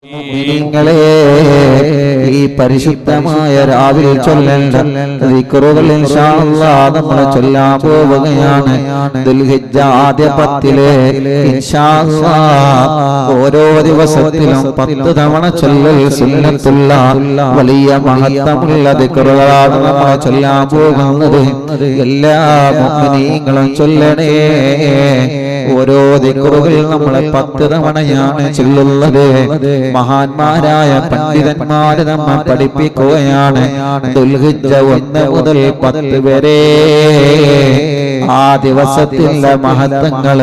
മുഅ്മിനീങ്ങളെ, ഈ പരിശുദ്ധമായ രാവിലെ ചൊല്ലേണ്ട ദിക്റുകൾ ഇൻഷാ അല്ലാഹ് നമ്മൾ ചൊല്ലാൻ പോവുകയാണ്. ദുൽഹിജ്ജ ആദ്യ 10 ഇൻഷാ അല്ലാഹ് ഓരോ ദിവസത്തിലും 10 തവണ ചൊല്ലൽ സുന്നത്തുള്ള വലിയ മഹത്വമുള്ള ദിക്റുകളാണ് നമ്മൾ ചൊല്ലാൻ പോകുന്നത്. എല്ലാ മുഅ്മിനീങ്ങളും ചൊല്ലണേ. ഓരോ ദിക്റുകൾ നമ്മൾ 10 തവണയാണ് ചൊല്ലുന്നത്. മഹാന്മാരായ പണ്ഡിതന്മാര് നമ്മെ പഠിപ്പിക്കുകയാണ്. ദുൽഹിജ്ജ 1 മുതൽ 10 വരെ ആ ദിവസത്തിലെ മഹത്വങ്ങൾ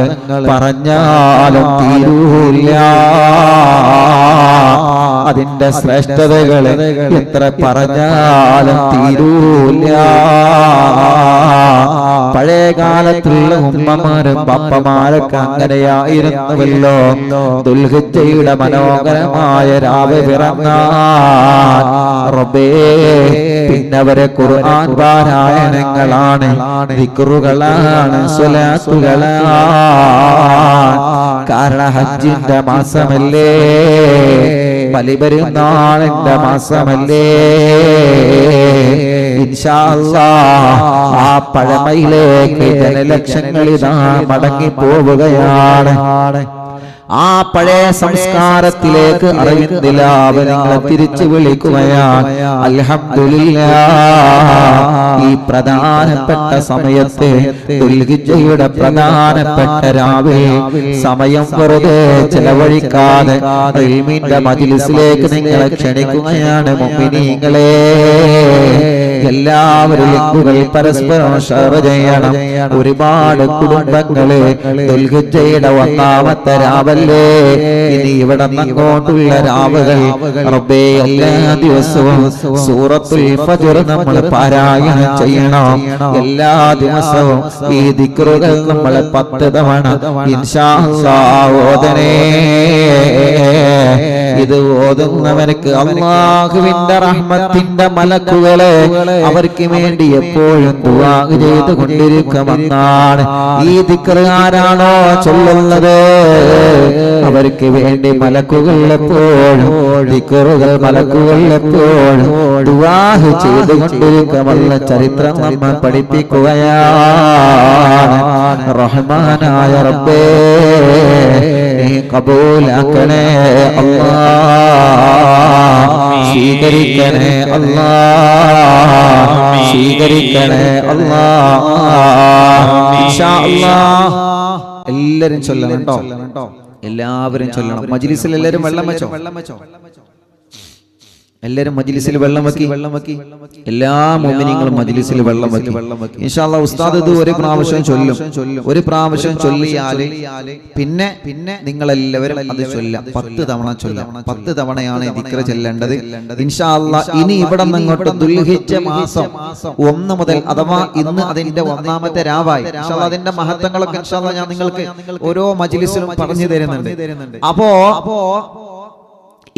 പറഞ്ഞാലും തീരൂല്ല. അതിന്റെ ശ്രേഷ്ഠതകൾ എത്ര പറഞ്ഞാലും തീരൂല്ല. പഴയ കാലത്തുള്ള ഉമ്മമാരും പപ്പമാരൊക്കെ അങ്ങനെയായിരുന്നുവല്ലോ. ദുൽഹിജ്ജയുടെ മനോഹരമായ രാവ് പിറന്നാൽ റബ്ബേ പിന്നവരെ ഖുർആൻ പാരായണങ്ങളാണ്, ദിക്റുകളാണ്, സ്വലാത്തുകളാണ്. കാരണം ഹജ്ജിന്റെ മാസമല്ലേ, ബലിപെരുന്നാളിന്റെ മാസമല്ലേ. ഇൻഷാ അല്ലാഹ് ആ പഴമയിലേക്ക് ജനലക്ഷങ്ങൾ ഇതാ മടങ്ങി പോവുകയാണ്. ആ പഴയ സംസ്കാരത്തിലേക്ക് അറിവിന്ദിലാവ് നിങ്ങളെ തിരിച്ചു വിളിക്കുകയാണ്. അൽഹംദുലില്ലാഹ്, ഈ പ്രധാനപ്പെട്ട സമയത്ത് ദുൽഹിജ്ജയുടെ പ്രധാനപ്പെട്ട രാവിൽ സമയം വെറുതെ ചെലവഴിക്കാതെ ഇൽമിന്റെ മജ്‌ലിസിലേക്ക് നിങ്ങളെ ക്ഷണിക്കുകയാണ്. മുഅ്മിനീങ്ങളെ, എല്ലാവരും ലിങ്കുകൾ പരസ്പരം ഷെയർ ചെയ്യണം. ഒരുപാട് കുടുംബങ്ങളെ ദുൽഹിജ്ജയുടെ 1ാമത്തെ രാവല്ലേ, ഇനി ഇവിടെ അങ്ങോട്ടുള്ള രാവുകൾ റബ്ബേ എല്ലാ ദിവസവും സൂറത്തുൽ ഫജ്ർ നമ്മൾ പാരായണം ചെയ്യണം. എല്ലാ ദിവസവും ഈ ദിക്റുകൾ നമ്മൾ 10 തവണ ഇൻഷാ അല്ലാഹ് ഓതണേ. ഇത് ഓതുന്നവർക്ക് അല്ലാഹുവിന്റെ റഹ്മത്തിന്റെ മലക്കുകളെ അവർക്ക് വേണ്ടി എപ്പോഴും ദുആ ചെയ്തുകൊണ്ടിരിക്കുമെന്നാണ്. ഈ ദിക്ർ ആരാണോ ചൊല്ലുന്നത് അവർക്ക് വേണ്ടി മലക്കുകൾ എപ്പോഴും ദിക്റുകൾ മലക്കുകൾ എപ്പോഴും ദുആ ചെയ്തുകൊണ്ടിരിക്കുമെന്ന ചരിത്രം നമ്മെ പഠിപ്പിക്കുകയാണ്. റഹ്മാനായ റബ്ബേ, നീ കബൂലാക്കണേ അല്ലാഹ്, സ്വീകരിക്കണേ അല്ലാഹ്, സ്വീകരിക്കണേ അല്ലാഹ്. ഇൻഷാ അല്ലാഹ് എല്ലാവരും ചൊല്ലണം കേട്ടോ, എല്ലാവരും ചൊല്ലണം. മജ്‌ലിസിൽ എല്ലാവരും വെള്ളം വെച്ചോ, എല്ലാവരും മജ്‌ലിസിൽ വെള്ളം വെക്കി. എല്ലാ മുഅ്മിനീങ്ങളും മജ്‌ലിസിൽ വെള്ളം വെക്കി. ഇൻഷാ അല്ലാഹ് ഉസ്താദ് ഇത് ഒരു പ്രാവശ്യം ചൊല്ലും. ഒരു പ്രാവശ്യം ചൊല്ലിയാൽ പിന്നെ നിങ്ങൾ എല്ലാവരും അത് ചൊല്ലാം. 10 തവണ ചൊല്ലാം. 10 തവണയാണ് ദിക്ർ ചൊല്ലേണ്ടത്. ഇൻഷാ അല്ലാഹ് ഇനി ഇവിടെ നിന്ന് അങ്ങോട്ട് ദുൽഹിജ്ജ മാസം 1 മുതൽ, അഥവാ ഇന്ന് അതിന്റെ 1ാമത്തെ രാവായി. ഇൻഷാ അല്ലാഹ് അതിന്റെ മഹത്വങ്ങളൊക്കെ ഇൻഷാ അല്ലാഹ് ഞാൻ നിങ്ങൾക്ക് ഓരോ മജ്‌ലിസിലും പറഞ്ഞു തരുന്നുണ്ട്. അപ്പോ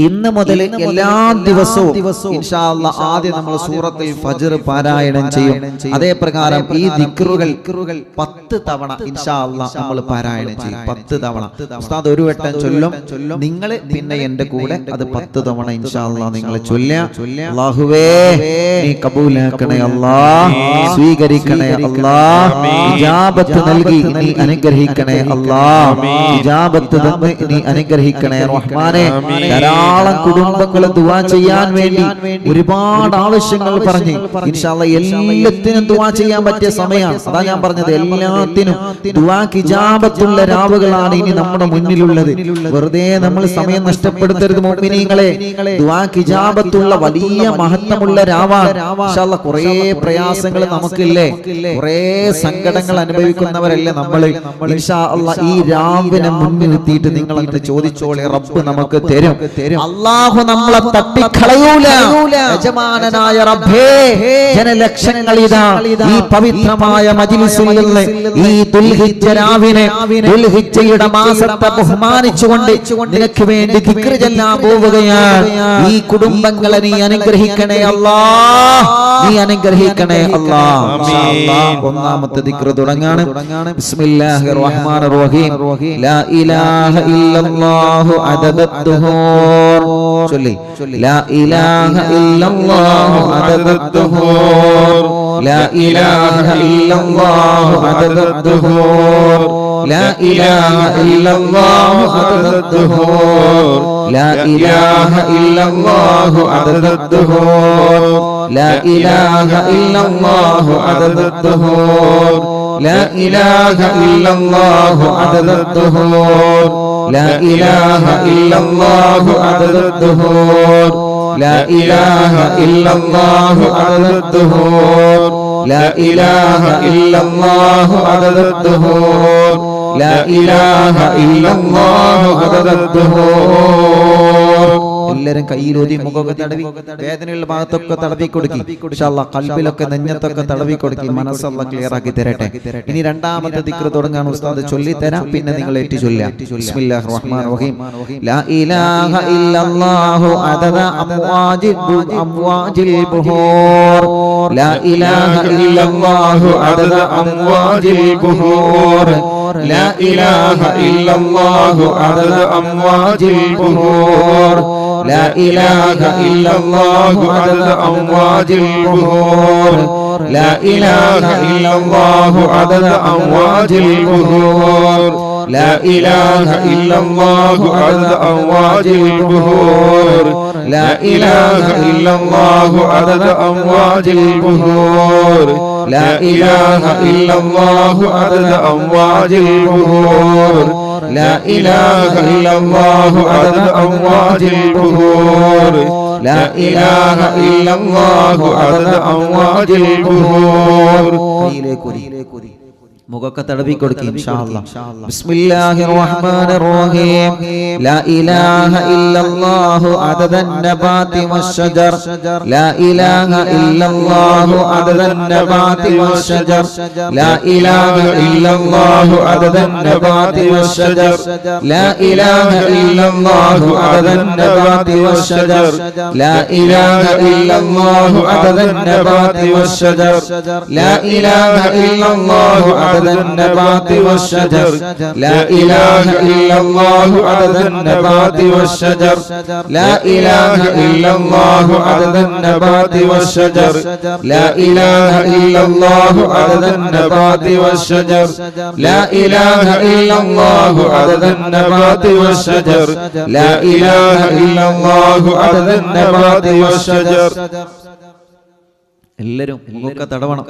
ഇന്ന് മുതൽ എല്ലാ ദിവസവും ഇൻഷാ അല്ലാഹ് ആദ്യം നമ്മൾ സൂറത്തുൽ ഫജ്ർ പാരായണം ചെയ്യും. അതേ പ്രകാരം ഈ ദിക്റുകൾ 10 തവണ ഇൻഷാ അല്ലാഹ് നമ്മൾ പാരായണം ചെയ്യും. 10 തവണ ഉസ്താദ് ഒരു വട്ടം ചൊല്ലും, നിങ്ങൾ പിന്നെ എന്റെ കൂടെ അത് 10 തവണ ഇൻഷാ അല്ലാഹ് നിങ്ങൾ ചൊല്ലുക. അല്ലാഹുവേ നീ കബൂലാക്കണേ അല്ലാഹ്, സ്വീകരിക്കണേ അല്ലാഹ്, ഇജാബത്ത് നൽകി നീ അനുഗ്രഹിക്കണേ അല്ലാഹ്, ഇജാബത്ത് തന്ന് നീ അനുഗ്രഹിക്കണേ റഹ്മാനേ. ധാരാളം കുടുംബങ്ങൾ ദുആ ചെയ്യാൻ വേണ്ടി ഒരുപാട് ആവശ്യങ്ങൾ പറഞ്ഞു. ഇൻഷാ അല്ലാഹ് എല്ലാത്തിനും ദുആ ചെയ്യാൻ പറ്റിയ സമയമാണ്. അതാ ഞാൻ പറഞ്ഞത്, എല്ലാത്തിനും ദുആക്ക് ഇജാബത്തുള്ള രാവുകളാണ് ഇനി നമ്മുടെ മുന്നിലുള്ളത്. വെറുതെ നമ്മൾ സമയം നഷ്ടപ്പെടുത്തരുത് മുഅ്മിനീങ്ങളെ. ദുആക്ക് ഇജാബത്തുള്ള വലിയ മഹത്വമുള്ള രാവാണ്. ഇൻഷാ അല്ലാഹ് കുറേ പ്രയാസങ്ങൾ നമുക്കില്ലേ, കുറേ സങ്കടങ്ങൾ അനുഭവിക്കുന്നവരല്ലേ നമ്മൾ. ഇൻഷാ അല്ലാഹ് ഈ രാവിനെ മുന്നിൽ നിർത്തിയിട്ട് നിങ്ങൾ അങ്ങോട്ട് ചോദിച്ചോളെ, റബ്ബ് നമുക്ക് തരും. അല്ലാഹു നമ്മളെ തട്ടിക്കളയൂല. യജമാനനായ റബ്ബേ, ജനലക്ഷങ്ങൾ ഇതാ ഈ പവിത്രമായ മജ്‌ലിസിൽ നിന്ന് ഈ ദുൽഹിജ്ജ രാവിനെ, ദുൽഹിജ്ജയുടെ മാസത്തെ ബഹുമാനിച്ചുകൊണ്ട് നിനക്ക് വേണ്ടി ദിക്ർ ചൊല്ലാൻ പോവുകയാണ്. ഈ കുടുംബങ്ങളെ നീ അനുഗ്രഹിക്കണേ അല്ലാഹ്, നീ അനുഗ്രഹിക്കണേ അല്ലാഹ്. ഇൻഷാ അല്ലാഹ് ഒന്നാമത്തെ ദിക്ർ തുടങ്ങാണ്. ബിസ്മില്ലാഹിർ റഹ്മാനിർ റഹീം. ലാ ഇലാഹ ഇല്ലല്ലാഹു അദദത്തുഹു ചൊല്ലി ലാ ഇലാഹ ഇല്ലല്ലാഹു അദദദ്ദുഹൂർ ലാ ഇലാഹ ഇല്ലല്ലാഹു അദദദ്ദുഹൂർ ലാ ഇലാഹ ഇല്ലല്ലാഹു അദദദ്ദുഹൂർ ലാ ഇലാഹ ഇല്ലല്ലാഹു അദദദ്ദുഹൂർ ലാ ഇലാഹ ഇല്ലല്ലാഹു അദദദ്ദുഹൂർ ലാ ഇലാഹ ഇല്ലല്ലാഹു അദദദ്ദുഹൂർ ലാ ഇലാഹ ഇല്ലല്ലാഹു അദദദ്ദുഹൂർ ലാ ഇലാഹ ഇല്ലല്ലാഹു അദദദ്ദുഹൂർ ലാ ഇലാഹ ഇല്ലല്ലാഹു അദദദ്ദുഹൂർ ലാ ഇലാഹ ഇല്ലല്ലാഹു അദദദ്ദുഹൂർ. എല്ലാവരും കയ്യിലൂതി മുഖമൊക്കെ തടവി വേദനയുള്ള ഭാഗത്തൊക്കെ തടവി കൊടുക്കി. ഇൻഷാ അല്ലാഹ് ഖൽബിലൊക്കെ നെഞ്ഞത്തൊക്കെ തടവി കൊടുക്കി. മനസ്സല്ല ക്ലിയർ ആക്കി തരട്ടെ. ഇനി രണ്ടാമത്തെ ദിക്ർ തുടങ്ങാൻ ഉസ്താദ് ചൊല്ലിത്തരാം, പിന്നെ നിങ്ങൾ ഏറ്റു ചൊല്ലാം. ബിസ്മില്ലാഹിർ റഹ്മാനിർ റഹീം. ലാ ഇലാഹ ഇല്ലല്ലാഹു അദദ അംവാജിൽ ബുഹൂർ ലാ ഇലാഹ ഇല്ലല്ലാഹു അദദ അംവാജിൽ ബുഹൂർ ലാ ഇലാഹ ഇല്ലല്ലാഹു അദദ അംവാജിൽ ബുഹൂർ لا إله إلا الله عدد أمواج البحور لا إله إلا الله عدد أمواج البحور لا إله إلا الله عدد أمواج البحور لا إله إلا الله عدد أمواج البحور لا إله إلا الله عدد أمواج البحور لا إله إلا الله عدد أمواج البحور لا إله إلا الله عدد أمواج البحور. മുഖൊക്കെ തടവി കൊടുക്കും ഇൻഷാ അല്ലാഹ്. ബിസ്മില്ലാഹിർ റഹ്മാനിർ റഹീം. ലാ ഇലാഹ ഇല്ലല്ലാഹു അദദൻ നബാതി വശജർ ലാ ഇലാഹ ഇല്ലല്ലാഹു അദദൻ നബാതി വശജർ ലാ ഇലാഹ ഇല്ലല്ലാഹു അദദൻ നബാതി വശജർ ലാ ഇലാഹ ഇല്ലല്ലാഹു അദദൻ നബാതി വശജർ ലാ ഇലാഹ ഇല്ലല്ലാഹു അദദൻ നബാതി വശജർ ലാ ഇലാഹ ഇല്ലല്ലാഹു عدد النبات والشجر لا إله إلا الله عدد النبات والشجر لا إله إلا الله عدد النبات والشجر لا إله إلا الله عدد النبات والشجر لا إله إلا الله عدد النبات والشجر لا إله إلا الله عدد النبات والشجر. എല്ലാവരും മുഖൊക്കെ തടവണം.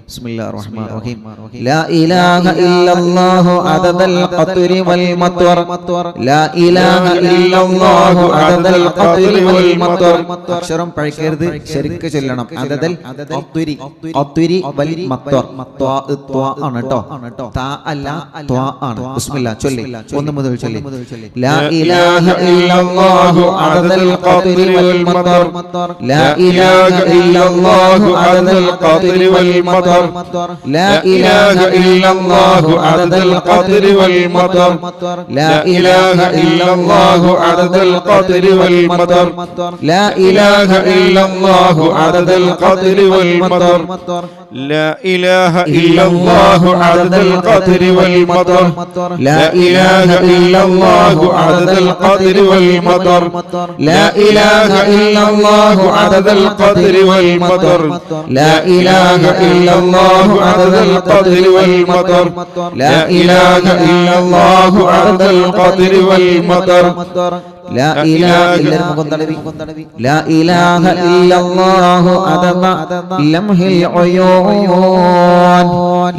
ബിസ്മില്ലാഹിർ റഹ്മാനിർ റഹീം. ലാ ഇലാഹ ഇല്ലല്ലാഹു അദദൽ ഖത്രി വൽ മത്വർ ലാ ഇലാഹ ഇല്ലല്ലാഹു അദദൽ ഖത്രി വൽ മത്വർ. അക്ഷരം പഴക്കരുത്, ശരിക്ക് ചൊല്ലണം. അദദൽ ഖത്രി ഖത്രി വൽ മത്വർ. ത്വാ ത്വാ ആണ് ട്ടോ, താ അല്ല ത്വാ ആണ്. ബിസ്മില്ലാ ചൊല്ലി, ഒന്ന് മുതൽ ചൊല്ലി. ലാ ഇലാഹ ഇല്ലല്ലാഹു അദദൽ ഖത്രി വൽ മത്വർ ലാ ഇലാഹ ഇല്ലല്ലാഹു الله عدد القطر والمطر لا إله إلا الله عدد القطر والمطر لا إله إلا الله عدد القطر والمطر لا إله إلا الله عدد القطر والمطر لا إله إلا الله عدد القطر والمطر لا إله إلا الله عدد القطر والمطر لا إله إلا الله عدد القطر والمطر لا إله إلا الله عدد القطر والمطر لا إله إلا الله عدد القطر والمطر لا إله إلا لا إله إلا الله عدد لمح العيون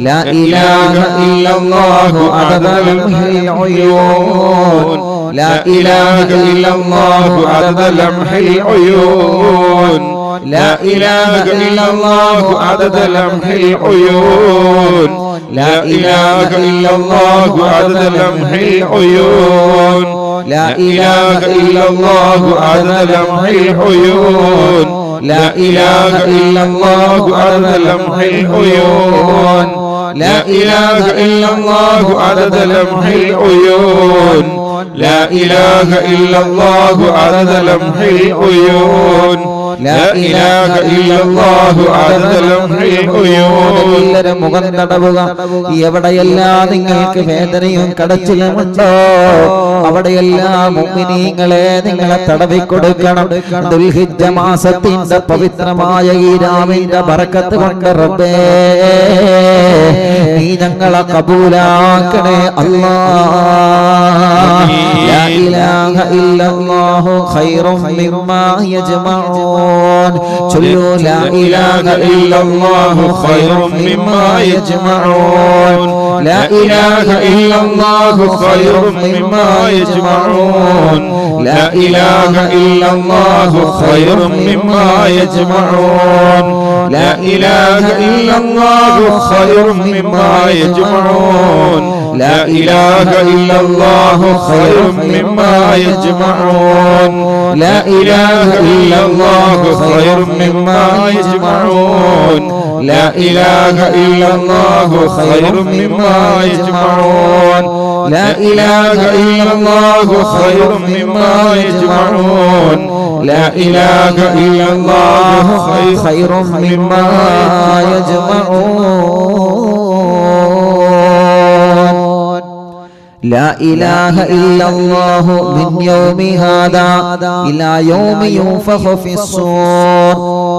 لا إله إلا الله عدد لمح العيون لا إله إلا الله عدد لمح العيون لا إله إلا الله عدد لمح العيون لا إله إلا الله عدد لمح العيون لا إله إلا الله عدد لمح العيون لا إله إلا الله عدد لمح العيون لا إله إلا الله عدد لمح العيون لا إله إلا الله عدد لمح العيون لا إله إلا الله عدد لمح العيون മുഖം തടവുക എവിടെയെല്ലാം നിങ്ങൾക്ക് വേദനയും കടച്ചിലുമുണ്ടോ അവിടെയെല്ലാം മുഅ്മിനീങ്ങളെ നിങ്ങളെ തടവി കൊടുക്കണം ദുൽഹിജ്ജ മാസത്തിന്റെ പവിത്രമായ ഈ രാവിന്റെ ബറക്കത്ത് കൊണ്ട് റബ്ബേ നീ ഞങ്ങളെ കബൂലാക്കണേ അല്ലാഹ് ലാ ഇലാഹ ഇല്ലല്ലാഹു ഖൈറും മിമ്മാ യജ്മഊൻ ചൊല്ലൂ ലാ ഇലാഹ ഇല്ലല്ലാഹു ഖൈറും മിമ്മാ യജ്മഊൻ ലാ ഇലാഹ ഇല്ലല്ലാഹു ഖൈറും മിമ്മാ يجمعون لا إله إلا الله خير مما يجمعون لا إله إلا الله خير مما يجمعون لا إله إلا الله خير مما يجمعون لا إله إلا الله خير مما يجمعون لا إله إلا الله خير مما يجمعون لا إله إلا الله خير مما يجمعون لا إله إلا الله خير مما يجمعون لا إله إلا الله من يوم هذا إلى يوم ينفخ في الصور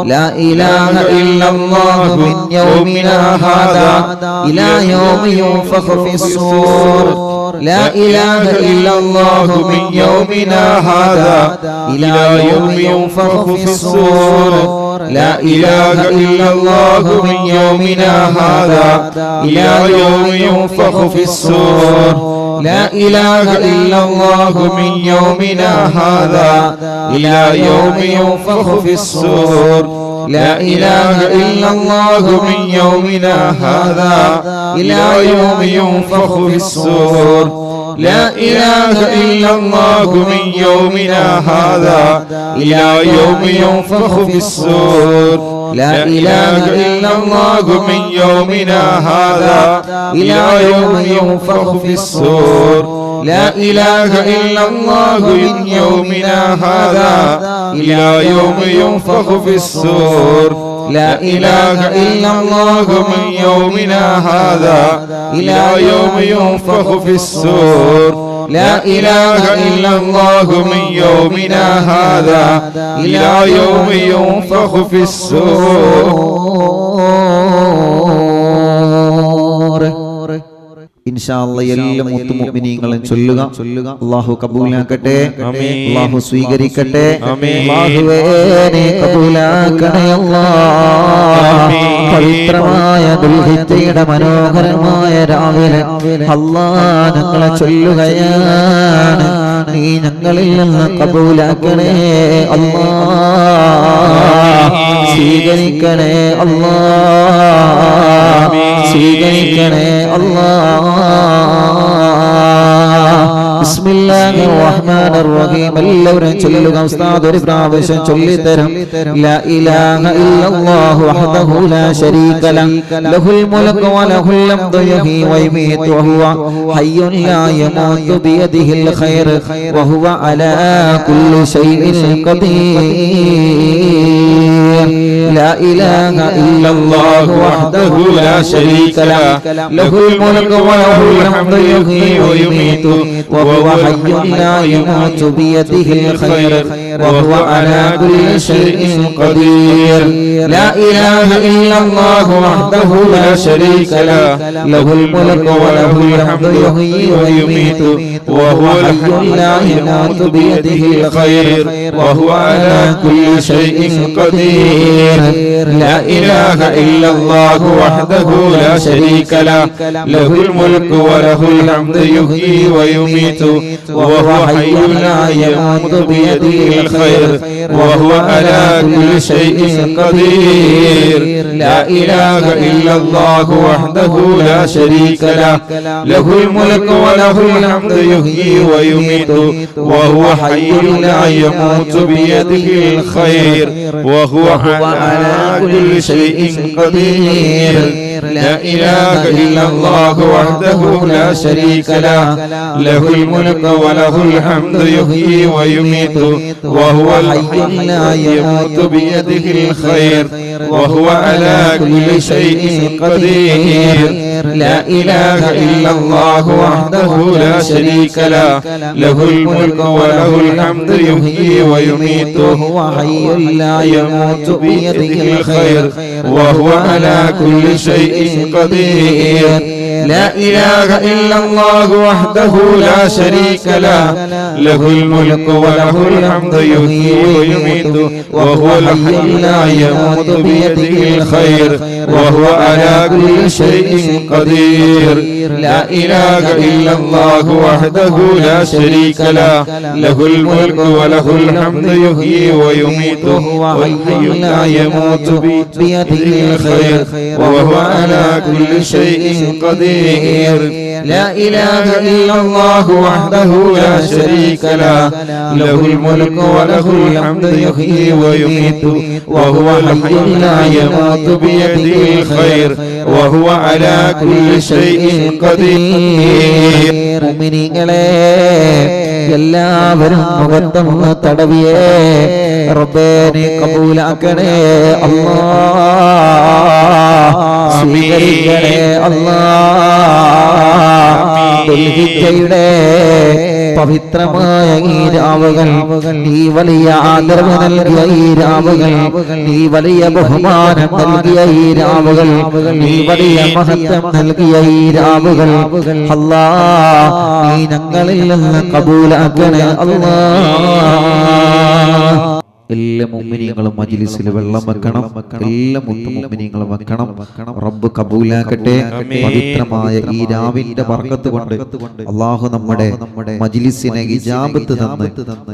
لا إله إلا الله من يومنا هذا إلى يوم ينفخ في الصور لا إله إلا الله من يومنا هذا إلى يوم ينفخ في الصور لا إله إلا الله من يومنا هذا إلى يوم ينفخ في الصور لا إله إلا الله من يومنا هذا إلى يوم ينفخ في الصور لا إله إلا الله من يومنا هذا إلى يوم ينفخ في الصور لا إله إلا الله من يومنا هذا إلى يوم ينفخ في الصور لا إله إلا الله من يومنا هذا إلى يوم ينفخ في الصور لا إله إلا الله من يومنا هذا إلى يوم ينفخ في الصور لا إله إلا الله من يومنا هذا إلى يوم ينفخ في الصور لا إله إلا الله من يومنا هذا إلى يوم ينفخ في الصور ഇൻഷാ അല്ലാഹ് എല്ലാ മുഅ്മിനീങ്ങളും ചൊല്ലുക അല്ലാഹു കബൂലാക്കട്ടെ അല്ലാഹു സ്വീകരിക്കട്ടെ അല്ലാഹുവേ നീ കബൂലാക്കണേ അല്ലാഹ് പവിത്രമായ ദുൽഹിജ്ജയുടെ മനോഹരമായ രാവിലെ അല്ലാഹ് ഞങ്ങളെ ചൊല്ലുകയാണ് നീ ഞങ്ങളിൽ നിന്ന് കബൂലാക്കണേ അല്ലാഹ് സ്വീകരിക്കണേ അല്ലാഹ് സ്വീകരിക്കണേ അല്ലാഹ് ബിസ്മില്ലാഹിർ റഹ്മാനിർ റഹീം എല്ലാവരും ചൊല്ലുക ഉസ്താദ് ഒരു പ്രാവശ്യം ചൊല്ലിത്തരും ലാ ഇലാഹ ഇല്ലല്ലാഹു വഹ്ദഹു ലാ ശരീക ലഹുൽ മുൽക്കു വലഹുൽ ഹംദു യുഹ്യി വയുമീതു വഹുവ ഹയ്യുൻ ലാ യമൂതു ബിയദിഹിൽ ഖൈർ വഹുവ അലാ കുല്ലി ഷൈഇൻ ഖദീർ ലാ ഇലാഹ ഇല്ലല്ലാഹു വഹ്ദഹു ലാ ശരീക ലഹുൽ മുൽക്കു വലഹുൽ ഹംദു യുഹ്യി വയുമീതു وهو حي لا يموت بيده الخير وهو على كل شيء قدير لا إله إلا الله وحده لا شريك له له الملك وله الحمد يحيي ويميت وهو حي لا يموت بيده الخير وهو على كل شيء قدير لا إله إلا الله وحده لا شريك له له الملك وله الحمد يحيي ويميت وهو حي لا يموت بيده الخير وهو على كل شيء قدير لا إله إلا الله وحده لا شريك له له الملك وله الحمد يحيي ويميت وهو حي لا يموت بيده الخير وهو على كل شيء قدير لا إله إلا الله وحده لا شريك له له الملك وله الحمد يحيي ويميت وهو حي لا يموت بيده الخير وهو على كل شيء قدير لا إله إلا الله وحده لا شريك له له الملك وله الحمد يحيي ويميت وهو حي لا يموت بيده الخير وهو على كل شيء قدير لا إله إلا الله وحده لا شريك له له الملك وله الحمد يحيي ويميت وهو الحي لا يموت بيده الخير وهو على كل شيء قدير لا إله إلا الله وحده لا شريك له له الملك وله الحمد يحيي ويميت وهو حي لا يموت بيده الخير وهو على كل شيء قدير لا إله إلا الله وحده لا شريك له له الملك وله الحمد يحيي ويميت وهو حي لا يموت بيده الخير وهو على كل شيء قدير മുഅ്മിനീങ്ങളെ എല്ലാവരും മുഖത്തും തടവിയേ റബ്ബേ നീ കബൂലാക്കണേ അല്ലാഹ് സ്വീകരിക്കണേ അല്ലാഹ് ദുൽഹിജ്ജയുടെ പവിത്രമായ ഈ രാവുകൾ നീ വലിയ ആദരവ് നൽകിയ ഈ രാവുകൾ നീ വലിയ ബഹുമാനം നൽകിയ ഈ രാവുകൾ നീ വലിയ മഹത്വം നൽകിയ ഈ രാവുകൾ അല്ലാഹ് നീ ഞങ്ങളിൽ നിന്ന് കബൂലാക്കണേ അല്ലാഹ് എല്ലാ മുഅ്മിനീങ്ങളും മജ്ലിസിൽ വെള്ളം വെക്കണം എല്ലാ മുഅ്മിനീങ്ങളും വെക്കണം റബ്ബ് കബൂലാക്കട്ടെ പവിത്രമായ ഈ രാവിന്റെ ബർക്കത്ത് കൊണ്ട് അല്ലാഹു നമ്മുടെ മജ്ലിസിനെ ഇജാബത്ത് തന്ന്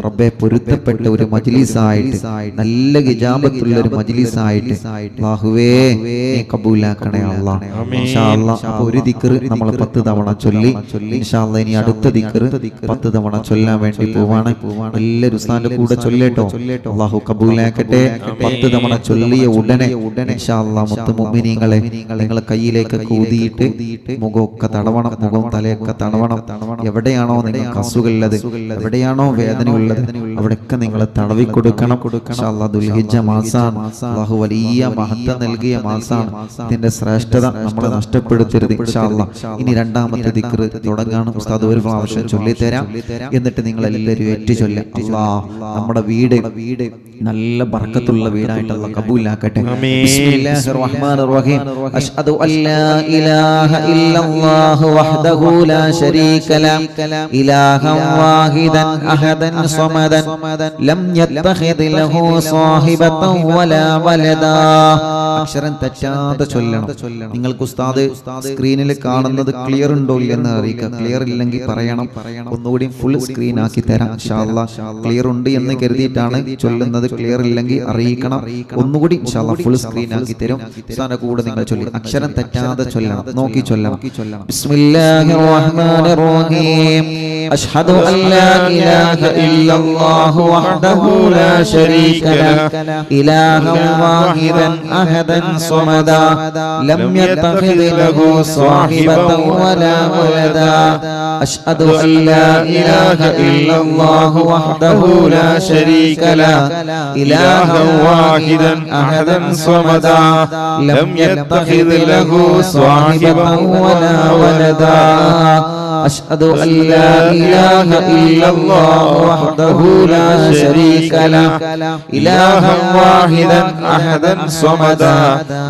റബ്ബേ പൊരുത്തപ്പെട്ട ഒരു മജ്ലിസായിട്ട് നല്ല ഇജാബത്തുള്ള ഒരു മജ്ലിസായിട്ട് അല്ലാഹുവേ നീ കബൂലാക്കണേ അല്ലാഹ് ഇൻഷാ അല്ലാഹ് അപ്പോൾ ഒരു ദിക്ർ നമ്മൾ 10 തവണ ചൊല്ലി ഇൻഷാ അല്ലാഹ് ഇനി അടുത്ത ദിക്ർ 10 തവണ ചൊല്ലാൻ വേണ്ടി പോവാണ് എല്ലാവരും ഉസ്താദിന്റെ കൂടെ ചൊല്ലേട്ടോ അല്ലാഹു കബൂലാക്കട്ടെ 10 തവണ ചൊല്ലിയ ഉടനെ ഇൻഷാ അല്ലാഹ് മുത്തു മുഅ്മിനീങ്ങളെ നിങ്ങൾ കയ്യിലേക്ക് കൂതിയിട്ട് മുഖമൊക്കെ തടവണം മുഖം തലയൊക്കെ തടവണം എവിടെയാണോ നിങ്ങൾക്ക് അസുഖമുള്ളത് എവിടെയാണോ വേദനയുള്ളത് അവിടെയൊക്കെ നിങ്ങൾ തടവി കൊടുക്കണം ഇൻഷാ അല്ലാഹ് ദുൽഹിജ്ജ മാസാണ് അല്ലാഹു വലിയ മഹത്വം നൽകിയ മാസാണ് ഇതിന്റെ ശ്രേഷ്ഠത നമ്മൾ നഷ്ടപ്പെടുത്തരുത് ഇൻഷാ അല്ലാഹ് ഇനി രണ്ടാമത്തെ ദിക്ർ തുടങ്ങാണ് ഉസ്താദ് ഒരു പ്രാവശ്യം ചൊല്ലി തരാം എന്നിട്ട് നിങ്ങൾ എല്ലാവരും ഏറ്റു ചൊല്ലാം അല്ലാഹ് നമ്മുടെ വീട് നല്ല ബർക്കത്തുള്ള വീടായിട്ട് അല്ലാഹ് കബൂലാക്കട്ടെ ബിസ്മില്ലാഹിർ റഹ്മാനിർ റഹീം അഷ്ഹദു അല്ലാ ഇലാഹ ഇല്ലല്ലാഹു വഹ്ദഹു ലാ ശരീക ലഹു ഇലാഹൻ വാഹിദൻ അഹദൻ സ്വമദൻ ലം യത്തഖിദ് ലഹു സാഹിബതൻ വലാ വലദാ അക്ഷരം തെറ്റാതെ ചൊല്ലണം നിങ്ങൾക്ക് ഉസ്താദ് സ്ക്രീനിൽ കാണുന്നത് ക്ലിയർ ഉണ്ടോ ഇല്ലെന്ന് അറിയിക്കുക ക്ലിയർ ഇല്ലെങ്കിൽ പറയണം ഒന്നുകൂടി ഫുൾ സ്ക്രീൻ ആക്കി തരാം ഇൻഷാ അല്ലാഹ് ക്ലിയർ ഉണ്ട് എന്ന് കരുതിയിട്ടാണ് ചൊല്ലുന്നത് ക്ലിയർ ഇല്ലെങ്കിൽ അറിയിക്കണം ഒന്നുകൂടി ഇൻഷാ അല്ലാഹ് ഫുൾ സ്ക്രീൻ ആക്കി തരും ഉസ്താദിന്റെ കൂടെ നിങ്ങൾ ചൊല്ലി അക്ഷരം തെറ്റാതെ ചൊല്ലണം നോക്കി ചൊല്ലണം ബിസ്മില്ലാഹിർ റഹ്മാനിർ റഹീം അഷ്ഹദു അല്ലാ ഇലാഹ ഇല്ലല്ലാഹു വഹ്ദഹു ലാ ശരീക ലഹു ഇലാഹൻ വാഹിദൻ അഹദൻ സ്വമദാ ലം യത്തഖിദ് ലഹു സാഹിബതൻ വലാ വലദാ അഷ്ഹദു അല്ലാ ഇലാഹ ഇല്ലല്ലാഹു വഹ്ദഹു ലാ ശരീക ലഹു ഇലാഹൻ വാഹിദൻ അഹദൻ സ്വമദാ ലം യത്തഖിദ് ലഹു സാഹിബതൻ വലാ വലദാ أشهد أن لا إله إلا الله وحده لا شريك له إلها واحدا أحدا صمدا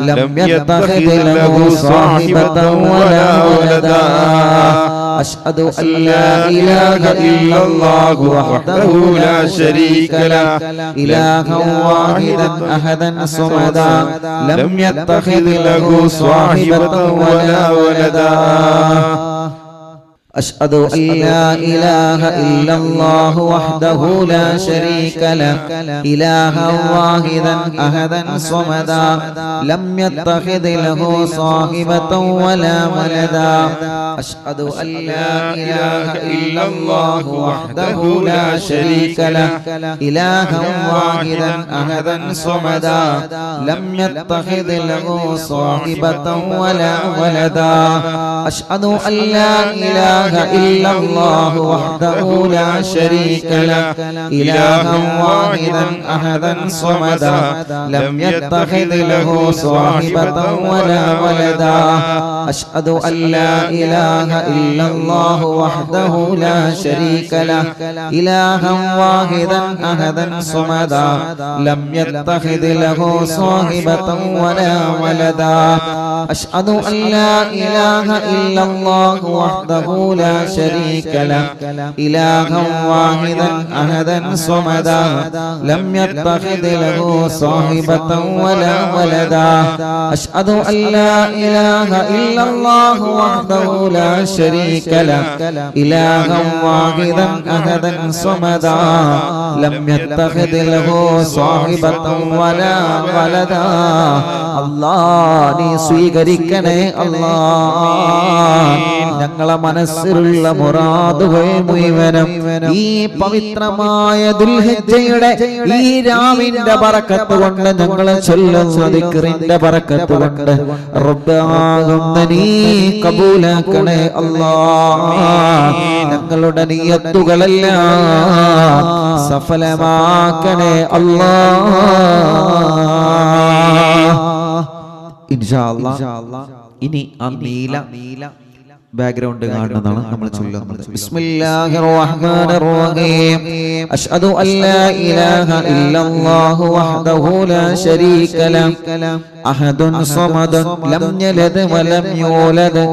لم يتخذ له صاحبة ولا ولدا أشهد أن لا إله إلا الله وحده لا شريك له إلها واحدا أحدا صمدا لم يتخذ له صاحبة ولا ولدا أشهد أن لا إله إلا الله وحده لا شريك له إلها واحدا أحدا صمدا لم يتخذ له صاحبة ولا ولدا أشهد أن لا إله إلا الله وحده لا شريك له إلها واحدا أحدا صمدا لم يتخذ له صاحبة ولا ولدا أشهد أن لا إله إلا الله وحده لا شريك له إلها واحدا أحدا صمدا لم يتخذ له صاحبة ولا ولدا أشهد أن لا إله إلا الله وحده لا شريك له إلها واحدا أحدا صمدا لم يتخذ له صاحبة ولا ولدا أشهد أن لا إله إلا الله وحده لا شريك له إلها واحدا أحدا صمدا لم يتخذ له صاحبة ولا ولدا أشهد أن لا إله إلا الله وحده لا شريك له إلها واحدا أحدا صمدا لم يتخذ له صاحبة ولا ولدا الله നീ സ്വീകരിക്കണേ അല്ലാഹ് ഞങ്ങളെ മനസ്സിലുള്ള മുറാദുകൾ മുഴുവനും ഈ പവിത്രമായ ദുൽഹിജ്ജയുടെ ഈ രാവിന്റെ ബറക്കത്ത് കൊണ്ട് ഞങ്ങൾ ചൊല്ലുന്ന ദിക്റിന്റെ ബറക്കത്ത് കൊണ്ട് റബ്ബാകുന്ന നീ കബൂലാക്കണേ അല്ലാഹ് ഞങ്ങളുടെ നിയ്യത്തുകളെല്ലാം സഫലമാക്കണേ അല്ലാഹ് ഇൻഷാ അല്ലാഹ് ഇനി ആ നീല ബാക്ക്ഗ്രൗണ്ട് കാണുന്നതാണ് നമ്മൾ ചൊല്ലുന്നത് ബിസ്മില്ലാഹിർ റഹ്മാനിർ റഹീം അഷ്ഹദു അല്ലാ ഇലാഹ ഇല്ലല്ലാഹു വഹ്ദഹു ലാ ശരീക ലഹു അഹദുൻ സമദുൻ ലം യലിദ് വലം യൂലദ്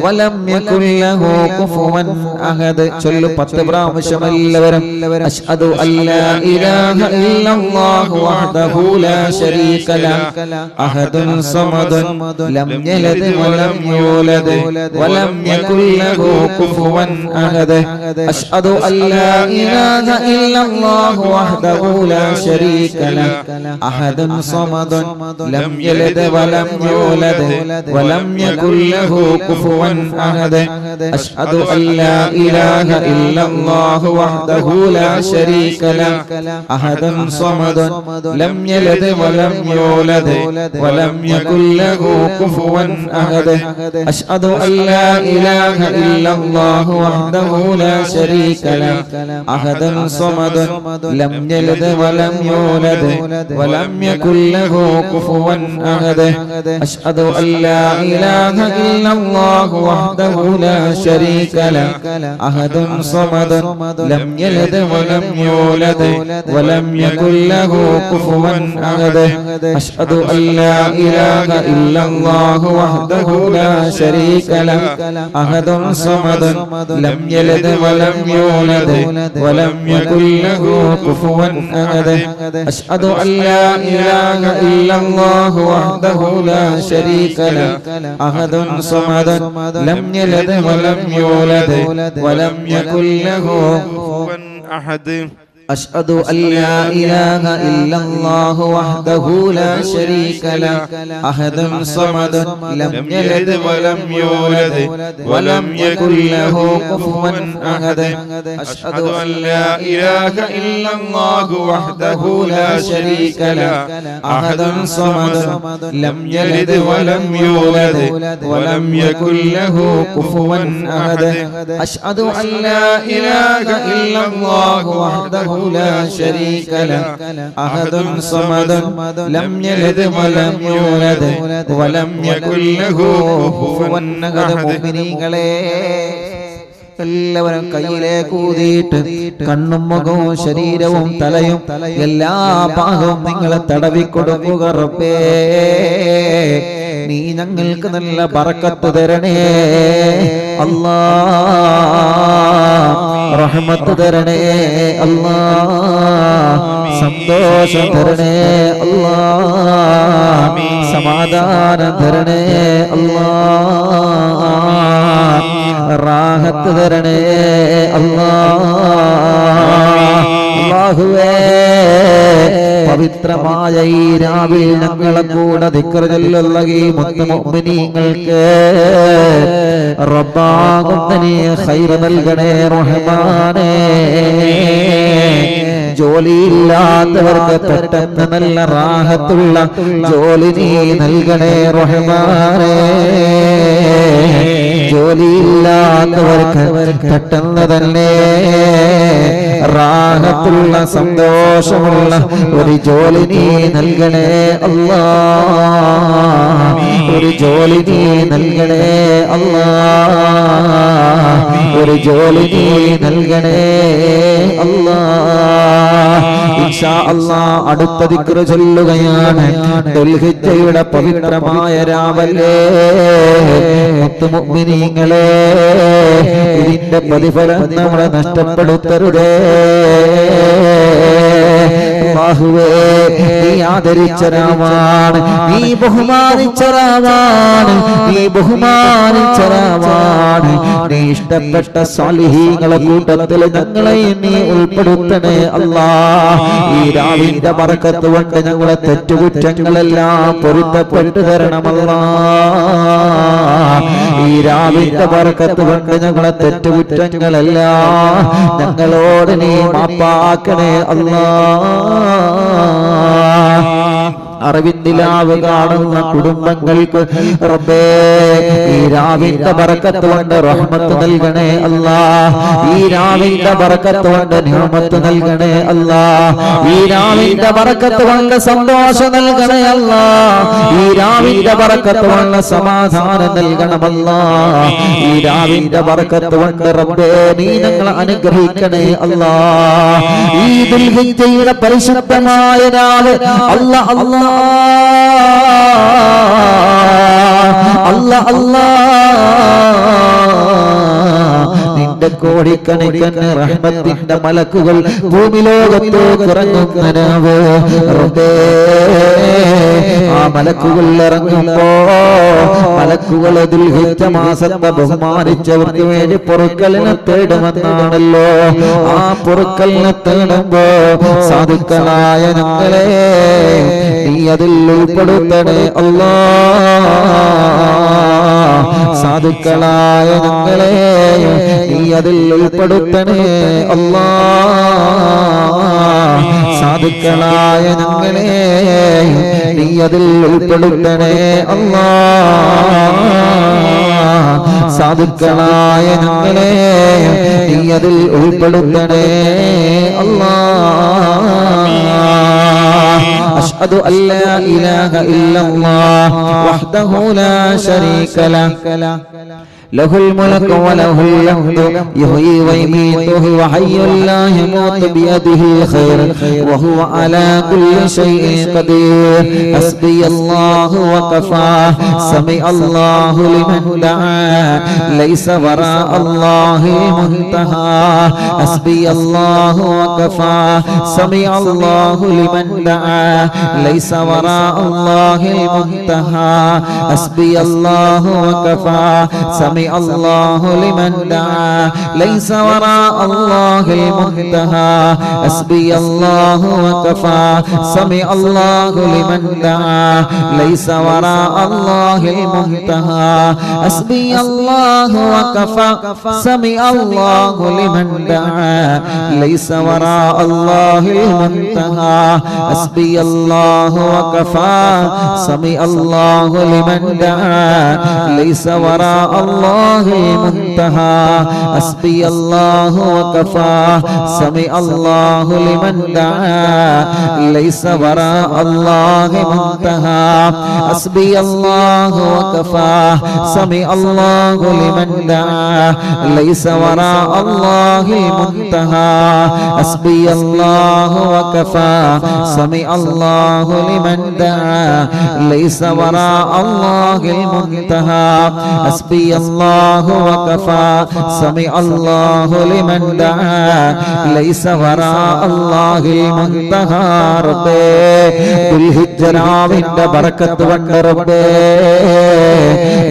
വലം യകുൽ ലഹു കുഫുവൻ അഹദ് ചൊല്ലു 10 പ്രാവശ്യം എല്ലാവരും അഷ്ഹദു അല്ലാ ഇലാഹ ഇല്ലല്ലാഹു വഹ്ദഹു ലാ ശരീക ലഹു അഹദുൻ സമദുൻ ലം യലിദ് വലം യൂലദ് വലം يكن له كفوا أحد أشهد أن لا إله إلا الله وحده لا شريك له أحد صمد لم يلد ولم يولد ولم يكن له كفوا أحد أشهد أن لا إله إلا الله وحده لا شريك له أحد صمد لم يلد ولم يولد ولم يكن له كفوا أحد أشهد أن لا إله إلا الله وحده لا شريك له أحد صمد لم يلد ولم يولد ولم يكن له كفوا أحد أشهد أن لا إله إلا الله وحده لا شريك له أحد صمد لم يلد ولم يولد ولم يكن له كفوا أحد أشهد أن لا إله إلا الله وحده لا شريك له أحد صمد لم يلد ولم يولد ولم يكن له كفوا أحد أشهد أن لا إله إلا الله وحده لا شريك له أحد صمد لم يلد ولم يولد ولم يكن له كفوا أحد أشهد أن لا إله إلا الله وحده لا شريك له أحد صمد لم يلد ولم يولد ولم يكن له كفوا أحد أشهد أن لا إله إلا الله وحده لا شريك له أحد صمد لم يلد ولم يولد ولم يكن له كفوا أحد أشهد أن لا إله إلا الله وحده لا شريك له أحد صمد لم يلد ولم يولد ولم يكن له كفوا أحد മുഅ്മിനീങ്ങളെ എല്ലാവരും കയ്യിലേക്ക് ഊതിയിട്ട് കണ്ണും മുഖവും ശരീരവും തലയും എല്ലാ ഭാഗവും നിങ്ങൾ തടവിക്കൊടുക്കുക റബ്ബേ. നീ ഞങ്ങൾക്ക് നല്ല ബറക്കത്ത് തരണേ അല്ലാ, റഹ്മത്ത് തരണേ അല്ലാ, സന്തോഷം തരണേ അല്ലാ, സമാധാനം തരണേ അല്ലാ, റാഹത്ത് തരണേ അല്ലാഹുവേ പവിത്രമായ ഈ രാവിൽ ഞങ്ങളെ കൂടെ ദിക്ർ ചൊല്ലുള്ള ഈ മുഅ്മിനീങ്ങൾക്ക് റബ്ബാകുന്ന നീ ഖൈർ നൽകണേ റഹ്മാനേ ജോലിയില്ലാത്തവർക്ക് പെട്ടെന്ന് നല്ല റാഹത്തുള്ള ജോലി നീ നൽകണേ റഹ്മാനേ ജോലിയില്ലാത്തവർക്ക് പെട്ടെന്ന് തന്നെ റാഹത്തുള്ള സന്തോഷമുള്ള ഒരു ജോലി നീ നൽകണേ അല്ലാഹ് ഒരു ജോലി നീ നൽകണേ അല്ലാഹ് ഒരു ജോലി നീ നൽകണേ അല്ലാഹ് ഇൻഷാ അല്ലാഹ് അടുത്ത ദിക്ർ ചൊല്ലുകയാണ് ദുൽഹിജ്ജയുടെ പവിത്രമായ രാവല്ലേ മുഅ്മിനീങ്ങളെ ഇതിന്റെ പ്രതിഫലം നമ്മളെ നഷ്ടപ്പെടുത്തരുതേ അല്ലാഹുവേ നീ ആദരിച്ച രാവാണ് നീ ബഹുമാനിച്ച രാവാണ് നീ ബഹുമാനിച്ച രാവാണ് നീ ഇഷ്ടപ്പെട്ട സാലിഹീങ്ങളെ കൂട്ടത്തിൽ ഞങ്ങളെ നീ ഉൾപ്പെടുത്തണേ അല്ലാഹ് ഈ രാവിന്റെ ബറക്കത്ത് കൊണ്ട് ഞങ്ങളെ തെറ്റുകുറ്റങ്ങളെല്ലാം പൊരുത്തപ്പെട്ടു തരണമല്ലാഹ് ഈ രാവിന്റെ ബറക്കത്ത് കൊണ്ട് ഞങ്ങളെ തെറ്റുകുറ്റങ്ങളെല്ലാം ഞങ്ങളോട് നീ മാപ്പാക്കണേ അല്ലാഹ് അറിവിന്ദിലാവ് കാണുന്ന കുടുംബങ്ങൾക്ക് റബ്ബേ ഈ രാവിന്റെ ബറക്കത്ത് കൊണ്ട് റഹ്മത്ത് നൽകണേ അല്ലാഹ് ഈ രാവിന്റെ ബറക്കത്ത് കൊണ്ട് നിഅമത്ത് നൽകണേ അല്ലാഹ് ഈ രാവിന്റെ ബറക്കത്ത് കൊണ്ട് സന്തോഷം നൽകണേ അല്ലാഹ് ഈ രാവിന്റെ ബറക്കത്ത് കൊണ്ട് സമാധാനം നൽകണം അല്ലാഹ് ഈ രാവിന്റെ ബറക്കത്ത് കൊണ്ട് റബ്ബേ നീ ഞങ്ങളെ അനുഗ്രഹിക്കണേ അല്ലാഹ് ഈ ദുൽഹിജ്ജയുടെ പരിശുദ്ധമായ രാവ് അല്ലാഹ് അല്ലാഹ് നിന്റെ കോടിക്കണക്കിന് റഹ്മത്തിന്റെ മലക്കുകൾ ഭൂമിലോകത്തേക്ക് ഇറങ്ങുന്ന രാവ് റബ്ബേ ആ മലക്കുകൾ ഇറങ്ങുമ്പോ മലക്കുകൾ ദുൽഹിജ്ജ മാസത്തെ ബഹുമാനിച്ചവർക്ക് വേണ്ടി പൊറുക്കലിനെ തേടുമെന്നാണല്ലോ ആ പൊറുക്കലിനെ തേടുമ്പോ സാധുക്കളായ ഞങ്ങളെ നീ അതിൽ ഉൾപ്പെടുത്തണേ അല്ലാഹ് സാധുക്കളായ ഞങ്ങളെ നീ അതിൽ ഉൾപ്പെടുത്തണേ അല്ലാഹ് സാധുക്കളായ ഞങ്ങളെ നീ അതിൽ ഉൾപ്പെടുത്തണേ അല്ലാഹ് സാധുക്കളായ ഞങ്ങളെ നീ അതിൽ ഉൾപ്പെടുത്തണേ അല്ലാഹ് أشهد أن لا إله إلا الله وحده لا شريك له له الملك وله الحمد يحيي ويميت وهو حي لا يموت بيده الخير وهو على كل شيء قدير حسبي الله وكفى سمع الله لمن دعا ليس وراء الله المنتهى حسبي الله وكفى سمع الله لمن دعا ليس وراء الله المنتهى حسبي الله وكفى سمع الله لمن دعا ليس وراء الله المنتهى حسبي الله وكفى سمع الله لمن دعا ليس وراء الله المنتهى حسبي الله وكفى سمع الله لمن دعا ليس وراء الله المنتهى حسبي الله وكفى سمع الله لمن دعا ليس وراء الله المنتهى حسبي الله وكفى سمع الله لمن دعا ليس وراء الله منتهى حسبي الله وكفى سمع الله لمن دعا ليس وراء الله منتهى حسبي الله وكفى سمع الله الله لمن دعا ليس وراء الله المنتهى حسبي الله وكفى سمع الله لمن دعا ليس وراء الله المنتهى ربي ദുൽഹിജ്ജാവിന്റെ ബറക്കത്ത് കൊണ്ട് റബ്ബേ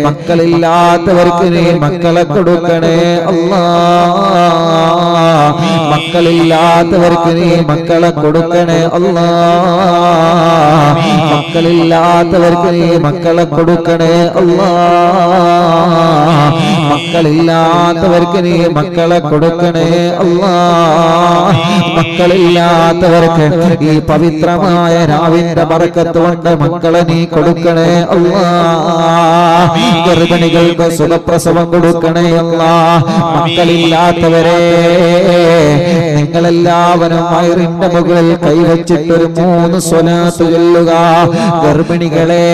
മക്കളില്ലാത്തവർക്ക് നീ മക്കളെ കൊടുക്കണേ അല്ലാഹ് മക്കളില്ലാത്തവർക്ക് നീ മക്കളെ കൊടുക്കണേ അല്ലാഹ് മക്കളില്ലാത്തവർക്ക് നീ മക്കളെ കൊടുക്കണേ അല്ലാഹ് മക്കളില്ലാത്തവർക്ക് നീ മക്കളെ കൊടുക്കണേ അല്ലാഹ് മക്കളില്ലാത്തവർക്ക് ഈ പവിത്രമായ രാവിന്റെ ബറക്കത്ത് കൊണ്ട് മക്കളെ നീ കൊടുക്കണേ അല്ലാഹ് ഗർഭിണികൾക്ക് സുഖപ്രസവം കൊടുക്കണേ അല്ലാഹ് മക്കളില്ലാത്തവരെ നിങ്ങളെല്ലാവരും വയറിന്റെ മുകളിൽ കൈവച്ചിട്ടൊരു 3 സ്വലാത്ത് ചൊല്ലുക ഗർഭിണികളെ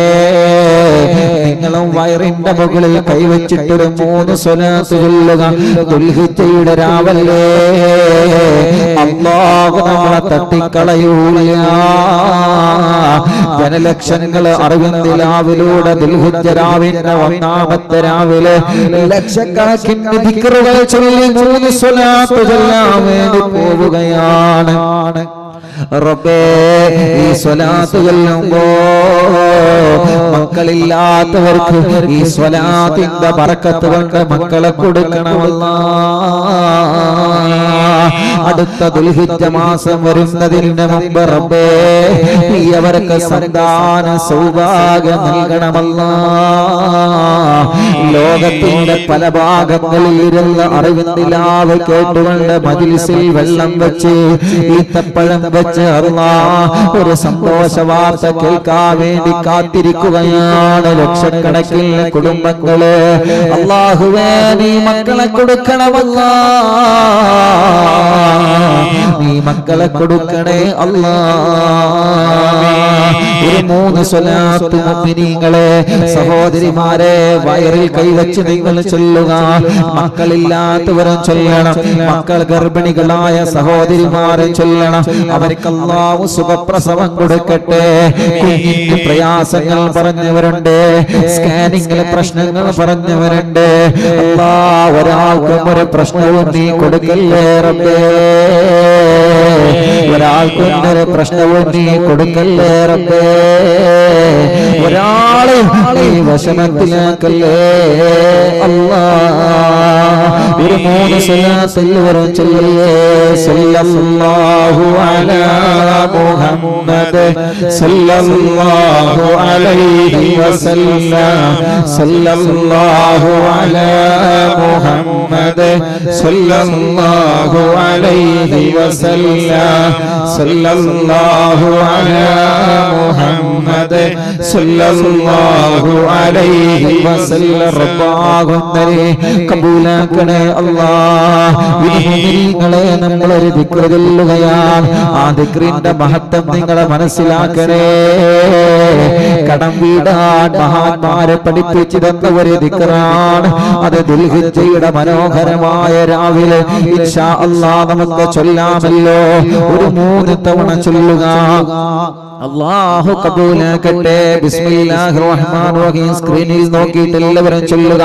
നിങ്ങളും വയറിന്റെ മുകളിൽ കൈവച്ചിട്ടൊരു 3 സ്വലാത്ത് ചൊല്ലുക ദുൽഹിജ്ജയുടെ രാവല്ലേ അല്ലാഹു നമ്മളെ തട്ടിക്കളയൂല ജനലക്ഷങ്ങൾ അറിവിന്ദിലാവിലൂടെ ദുൽഹിജ്ജ രാവിന്റെ 1ാമത്തെ രാവിലെ ലക്ഷക്കണക്കിന് ദിക്റുകൾ ചൊല്ലി 3 സ്വലാത്ത് ചൊല്ലാൻ വേണ്ടി പോവുകയാണ് റബ്ബേ ഈ സ്വലാത്ത് ചൊല്ലുമ്പോ മക്കളില്ലാത്തവർക്ക് ഈ സ്വലാത്തിന്റെ ബറക്കത്ത് കൊണ്ട് മക്കളെ കൊടുക്കണമല്ലാ അടുത്ത ദുൽഹിജ്ജ മാസം വരുന്നതിന് മുമ്പ് റബ്ബേ നീ അവർക്ക് സന്താന സൗഭാഗ്യം നൽകണമല്ലാ ലോകത്തിന്റെ പല ഭാഗങ്ങളിൽ ഇരുന്ന് അറിവിന്ദിലാവ് കേട്ടുകൊണ്ട് മജ്ലിസിൽ വെള്ളം വെച്ച് ഈത്തപ്പഴം വെച്ച് അല്ലാഹ് ഒരു സന്തോഷ വാർത്ത കേൾക്കാൻ വേണ്ടി കാത്തിരിക്കുകയാണ് ലക്ഷക്കണക്കിന് കുടുംബങ്ങള് അല്ലാഹുവേ നീ മക്കളെ കൊടുക്കണമല്ലാ നീ മക്കളെ കൊടുക്കണേ അല്ലാഹ് ഒരു 3 സ്വലാത്ത് മുഅ്മിനീങ്ങളെ സഹോദരിമാരെ വയറിൽ കൈവച്ച് നിങ്ങൾ ചൊല്ലുക മക്കളില്ലാത്തവരും ചൊല്ലണം മക്കൾ ഗർഭിണികളായ സഹോദരിമാരെ ചൊല്ലണം അവർക്ക് അല്ലാഹു സുഖപ്രസവം കൊടുക്കട്ടെ കുഞ്ഞിന്റെ പ്രയാസങ്ങൾ പറഞ്ഞവരുണ്ട് സ്കാനിങ്ങിലെ പ്രശ്നങ്ങൾ പറഞ്ഞവരുണ്ട് അല്ലാഹ് ഒരാൾക്കും ഒരു പ്രശ്നവും നീ കൊടുക്കല്ലേ റബ്ബേ ഒരാൾക്കും ഒരു പ്രശ്നവും നീ കൊടുക്കല്ലേ റബ്ബേ ഒരാളെ നീ വിഷമത്തിലാക്കല്ലേ അല്ലാഹ് ഒരു 3 സ്വലാത്ത് ചൊല്ലിയേ സല്ലല്ലാഹു അലാ മുഹമ്മദ് സല്ലല്ലാഹു അലൈഹി വസല്ലം സല്ലല്ലാഹു അലാ മുഹമ്മദ് സല്ലല്ലാഹു അലൈഹി വസല്ലം സല്ലല്ലാഹു അലാ മുഹമ്മദ് സല്ലല്ലാഹു അലൈഹി വസല്ലം റബ്ബാകുന്നരെ കബൂലാക്കണേ അല്ലാഹ് വിധികളെ നമ്മൾ ഒരു ദിക്ർ ചൊല്ലുകയാണ് ആ ദിക്റിന്റെ മഹത്വം നിങ്ങൾ മനസ്സിലാക്കണേ കടം വീടാൻ മഹാന്മാരെ പഠിപ്പിച്ചു തന്ന ഒരു ദിക്റാണ് അത് ദുൽഹിജ്ജയുടെ മനോഹരമായ രാവിലെ ഇൻഷാ അല്ലാഹ് നമുക്ക് ചൊല്ലാമല്ലോ ഒരു 3 തവണ ചൊല്ലുക അല്ലാഹു കബൂലാക്കട്ടെ ബിസ്മില്ലാഹിർ റഹ്മാനിർ റഹീം സ്ക്രീനിൽ നോക്കിയിട്ട് എല്ലാവരും ചൊല്ലുക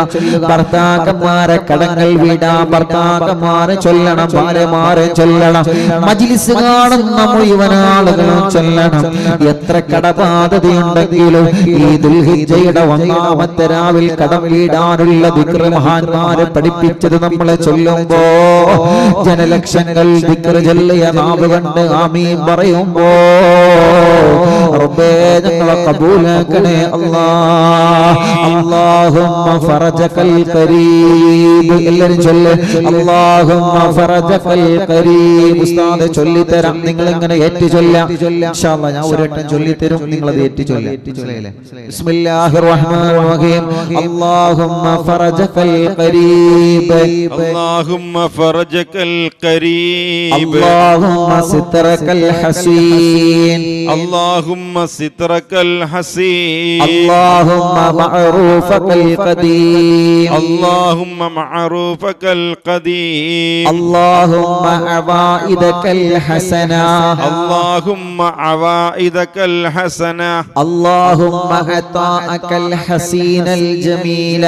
ഭർത്താക്കന്മാരെ കടങ്ങൾ വീടാ ഭർത്താക്കന്മാരെ ചൊല്ലണം ഭാര്യമാരെ ചൊല്ലണം മജ്ലിസ് കാണുന്ന മുഴുവൻ ആളുകളും ചൊല്ലണം എത്ര കടബാധ്യതയുണ്ടെങ്കിലും ഈ ദുൽഹിജ്ജയുടെ 1ാമത്തെ രാവിൽ കടം വീടാനുള്ള ദിക്ർ മഹാന്മാരെ പഠിപ്പിച്ചത് നമ്മളെ ചൊല്ലുമ്പോ ജനലക്ഷങ്ങൾ ദിക്ർ ചൊല്ലിയ നാവ് കണ്ട് ആമീൻ പറയുമ്പോ റബ്ബേ ഞങ്ങളെ കബൂലാക്കണേ അല്ലാഹ് അല്ലാഹുമ്മ ഫറജകൽ കരീം എല്ലാവരും ചൊല്ല് അല്ലാഹുമ്മ ഫറജകൽ കരീം ഉസ്താദ് ചൊല്ലി തരാം നിങ്ങൾ ഇങ്ങനെ ഏറ്റു ചൊല്ലാം ഇൻഷാ അല്ലാഹ് ഞാൻ ഒരു വട്ടം ചൊല്ലി തരും നിങ്ങൾ അത് ഏറ്റു ചൊല്ലാം ബിസ്മില്ലാഹിർ റഹ്മാനിർ റഹീം അല്ലാഹുമ്മ ഫറജകൽ കരീം اللهم فرجك القريب اللهم سترك الحسين اللهم سترك الحسين اللهم معروفك القديم اللهم معروفك القديم اللهم عوائدك الحسنة اللهم عوائدك الحسنة اللهم عطاءك الحسين الجميل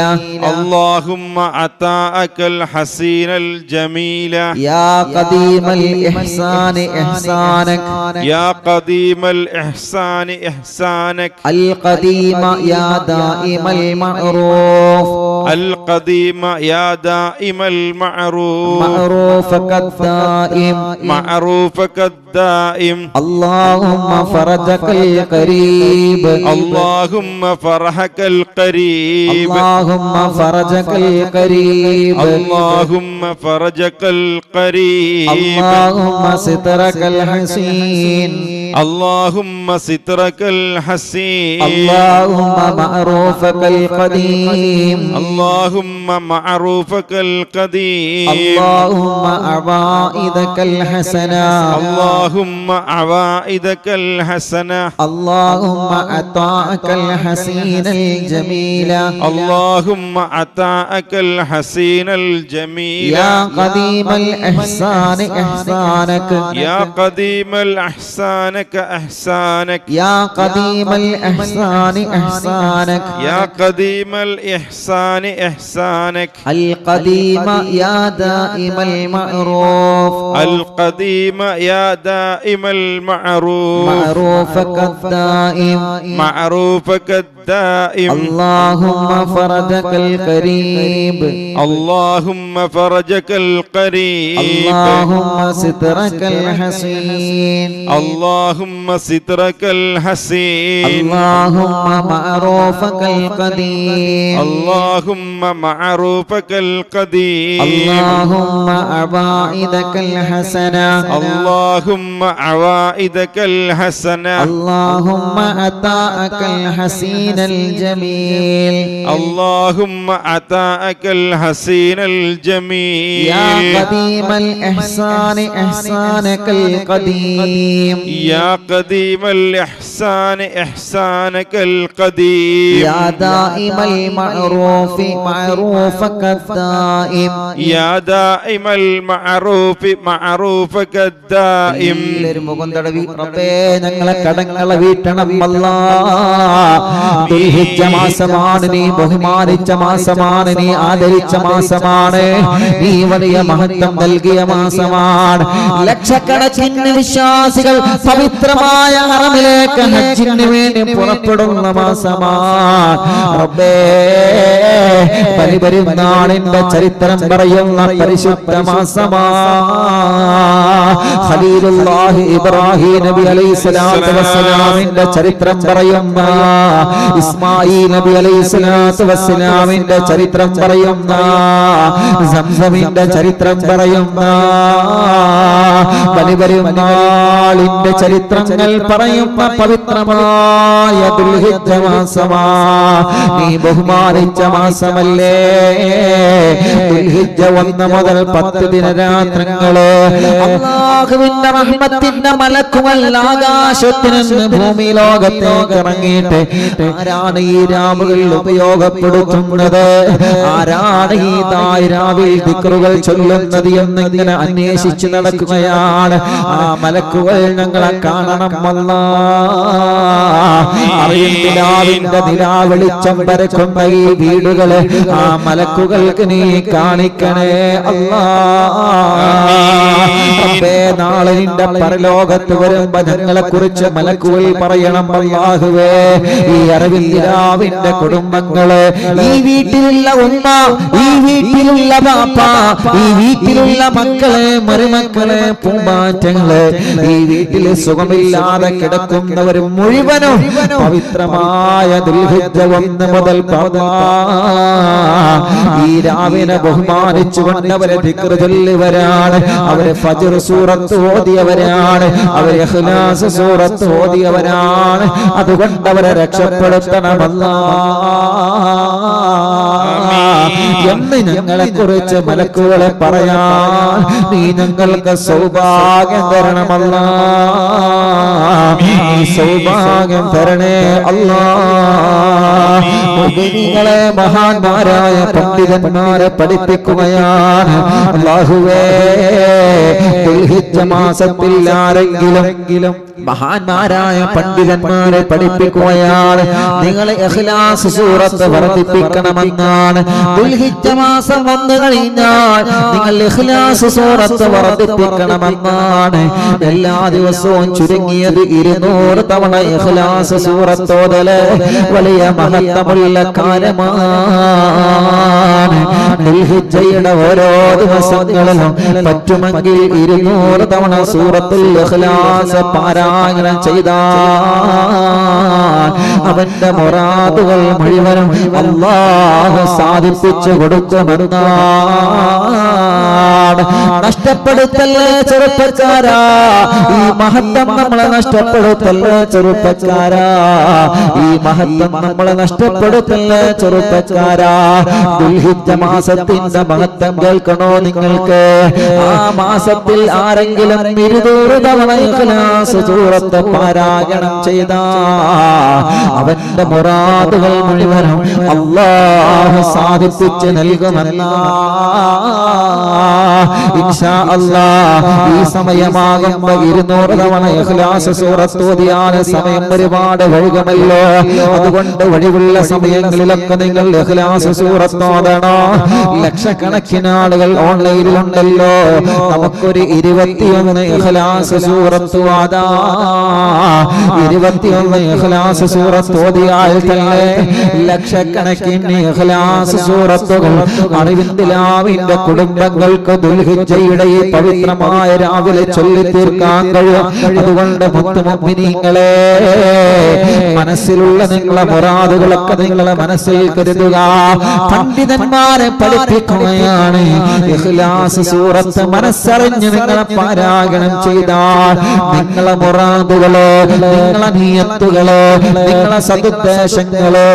اللهم عطاءك الحسين الجميل يا قديم الإحسان إحسانك يا قديم الإحسان إحسانك القديم يا دائم المعروف القديم يا دائم المعروف معروفك الدائم معروفك الدائم اللهم فرجك القريب اللهم فرحك القريب اللهم فرجك القريب اللهم فرجك القريب اللهم سترك الحسين اللهم سترك الحسين اللهم معروفك القديم اللهم معروفك القديم اللهم عوائدك الحسنة اللهم عوائدك الحسنة اللهم عطاءك الحسين الجميل اللهم عطاءك الحسين الجميل يا قديم الإحسان إحسانك يا قديم الإحسانك إحسانك يا قديم الإحسان إحسانك يا قديم الإحسان إحسانك القديم يا دائم المعروف القديم يا دائم المعروف معروفك الدائم معروفك الدائم اللهم فرجك القريب اللهم فرجك القريب اللهم سترك الحسين اللهم سترك الحسين اللهم معروفك القديم اللهم معروفك القديم اللهم عوائدك الحسنة اللهم عوائدك الحسنة اللهم عطاءك الحسين الجميل اللهم عطاءك الحسين الجميل يا قديم الإحسان إحسانك القديم يا قديم الإحسان إحسانك القديم يا دائم المعروف معروفك الدائم يا دائم المعروف معروفك الدائم മുഖം തടവി റബ്ബേ ഞങ്ങളെ കടങ്ങളെ വീട്ടണം അല്ലാഹ് ദുൽഹിജ്ജ മാസമാണ് നീ ബഹുമാനിച്ച മാസമാണ് നീ ആദരിച്ച മാസമാണ് നീ വലിയ മഹത്വം നൽകിയ മാസമാണ് ലക്ഷക്കണക്കിന് വിശ്വാസികൾ പവിത്രമായ ഹറമിലേക്ക് ഹജ്ജിന് വേണ്ടി പുറപ്പെടുന്ന മാസമാണ് റബ്ബേ പരിപരിനാളിന്റെ ചരിത്രം പറയുന്ന പരിശുദ്ധ മാസമാണ് ഖലീലുല്ലാഹി ഇബ്രാഹിം നബി അലൈഹിസ്സലാത്തു വസ്സലാമിന്റെ ചരിത്രം പറയുന്ന ഇസ്മായിൽ നബി അലൈഹിസ്സലാത്തു വസ്സലാമിന്റെ ചരിത്രം പറയുന്ന സംസമിന്റെ ചരിത്രം പറയുന്ന ബലിപെരുന്നാളിന്റെ ചരിത്രങ്ങൾ പറയുന്ന പവിത്രമായ ദുൽഹിജ്ജ മാസമാണ് നീ ബഹുമാനിച്ച മാസമല്ലേ ദുൽഹിജ്ജ 1 മുതൽ 10 ദിനരാത്രങ്ങള് അല്ലാഹുവിന്റെ റഹ്മത്തിന്റെ മലക്കുകൾ ആകാശത്തിൽ നിന്ന് ഭൂമി ലോകത്തേക്ക് ഇറങ്ങിയിട്ട് ആരാണ് ഈ രാവുകൾ ഉപയോഗപ്പെടുത്തുന്നത് ആരാണ് ഈ രാവിൽ ദിക്റുകൾ ചൊല്ലുന്നത് എന്നിങ്ങനെ അന്വേഷിച്ച് നടക്കുകയാണ് ആ മലക്കുകൾ ഞങ്ങളെ കാണണം അറിയുന്നിലാവിന്റെ നിലാവെളിച്ചം പരക്കുന്ന ഈ വീടുകളെ ആ മലക്കുകൾക്ക് നീ കാണിക്കണേ അല്ലാഹ് നാളെ നിന്റെ പരലോകത്ത് വരുമ്പോ ഞങ്ങളെ കുറിച്ച് മലക്കുകൾ പറയണം അല്ലാഹുവേ ഈ അറിവില്ലാവിന്റെ കുടുംബങ്ങള് ഈ വീട്ടിലുള്ള ഉമ്മ ഈ വീട്ടിലുള്ള ബാപ്പ ഈ വീട്ടിലുള്ള മക്കളെ മരുമക്കളെ പൂമ്പാറ്റങ്ങള് ഈ വീട്ടിൽ സുഖമില്ലാതെ കിടക്കുന്നവർ മുഴുവനും പവിത്രമായ ദുൽഹിജ്ജ 1 മുതൽ ഈ രാവിനെ ബഹുമാനിച്ചുകൊണ്ട് അവരെ ദിക്ർ ചൊല്ലിയവരാണ് അവരെ ഫജ്ർ സൂറത്ത് ഓതിയവരാണ് അവരെ ഇഖ്ലാസ് സൂറത്ത് ഓതിയവരാണ് അതുകൊണ്ട് അവരെ രക്ഷപ്പെടുത്തണമല്ലാ എന്ന് ഞങ്ങളെ കുറിച്ച് മലക്കുകളെ പറയാൻ നീ ഞങ്ങൾക്ക് സൗഭാഗ്യം തരണമല്ലാ സൗഭാഗ്യം തരണേ അല്ലാ. മുഅ്മിനീങ്ങളെ മഹാന്മാരായ പണ്ഡിതന്മാരെ പഠിപ്പിക്കുകയാണ് അല്ലാഹുവേ. ദുൽഹിജ്ജ മാസത്തിൽ ആരെങ്കിലും മഹാന്മാരായ പണ്ഡിതന്മാരെ പഠിപ്പിക്കുകയാണ് നിങ്ങൾ ഇഖ്ലാസ് സൂറത്ത് വർദ്ധിപ്പിക്കണമെന്നാണ്. ദുൽഹിജ്ജ മാസം വന്നു കഴിഞ്ഞാൽ നിങ്ങൾ ഇഖ്ലാസ് സൂറത്ത് വർദ്ധിപ്പിക്കണമെന്നാണ്. എല്ലാ ദിവസവും ചുരുങ്ങിയത് 200 തവണ ഇഖ്ലാസ് സൂറത്ത് ഓതല് വലിയ മഹത്വമുള്ള കാര്യമാണ്. ദുൽഹിജ്ജയുടെ ഓരോ ദിവസങ്ങളിലും പറ്റുമെങ്കിൽ 200 തവണ സൂറത്തുൽ ഇഖ്ലാസ് പാരായണം ചെയ്താൽ അവന്റെ മുറാദുകൾ മുഴുവനും അല്ലാഹു സാധിപ്പിച്ചു കൊടുക്കുമെന്നാണ്. നഷ്ടപ്പെടുത്തല്ലേ ചെറുപ്പക്കാരാ, ഈ മഹത്വം നമ്മളെ നഷ്ടപ്പെടുത്തല്ലേ ചെറുപ്പക്കാരാ, ഈ മഹത്വം നമ്മളെ നഷ്ടപ്പെടുത്തല്ലേ ചെറുപ്പക്കാരാ. ദുൽഹിജ്ജ മാസത്തിന്റെ മഹത്വം കേൾക്കണോ നിങ്ങൾക്ക്? ആ മാസത്തിൽ ആരെങ്കിലും 200 തവണ ഇഖ്ലാസ് സൂറത്ത് പാരായണം ചെയ്താ അവന്റെ മുറാദുകൾ മുഴുവനും അല്ലാഹു സാധിപ്പിച്ച് നൽകുമെന്നാണ് ഇൻഷാ അല്ലാഹ്. ഈ സമയമാകുമ്പോ 200 തവണ ഇഖ്ലാസ് സൂറത്ത് ഓതിയാൽ സമയം ഒരുപാട് വൈകുമല്ലോ. അതുകൊണ്ട് വഴിവുള്ള സമയങ്ങളിലൊക്കെ നിങ്ങൾ ഇഖ്ലാസ് സൂറത്ത് ഓതണം. ലക്ഷക്കണക്കിന് ആളുകൾ ഓൺലൈനിലുണ്ടല്ലോ. നമുക്കൊരു 21 ഇഖ്ലാസ് സൂറത്ത് ഓതാ. 21 ഇഖ്ലാസ് സൂറത്ത് ഓതിയാൽ തന്നെ ലക്ഷക്കണക്കിന് ഇഖ്ലാസ് സൂറത്തുകൾ അറിവിന്ദിലാവിന്റെ കുടുംബങ്ങൾക്ക് ദുൽഹിജ്ജയുടെ ഈ പവിത്രമായ രാവിലെ ചൊല്ലി തീർക്കാൻ കഴിയും. അതുകൊണ്ട് മുത്തുമുഅ്മിനീങ്ങളെ മനസ്സിലുള്ള നിങ്ങളെ മുറാദുകളൊക്കെ നിങ്ങളെ മനസ്സിൽ കരുതുക. പണ്ഡിതന്മാരെ പഠിപ്പിക്കുകയാണ് ഇഖ്ലാസ് സൂറത്ത് മനസ്സറിഞ്ഞ് നിങ്ങളെ പാരായണം ചെയ്താൽ നിങ്ങളെ മുറാദുകള്, നിങ്ങളെ നിയത്തുകള്, നിങ്ങളെ സദുദ്ദേശങ്ങള്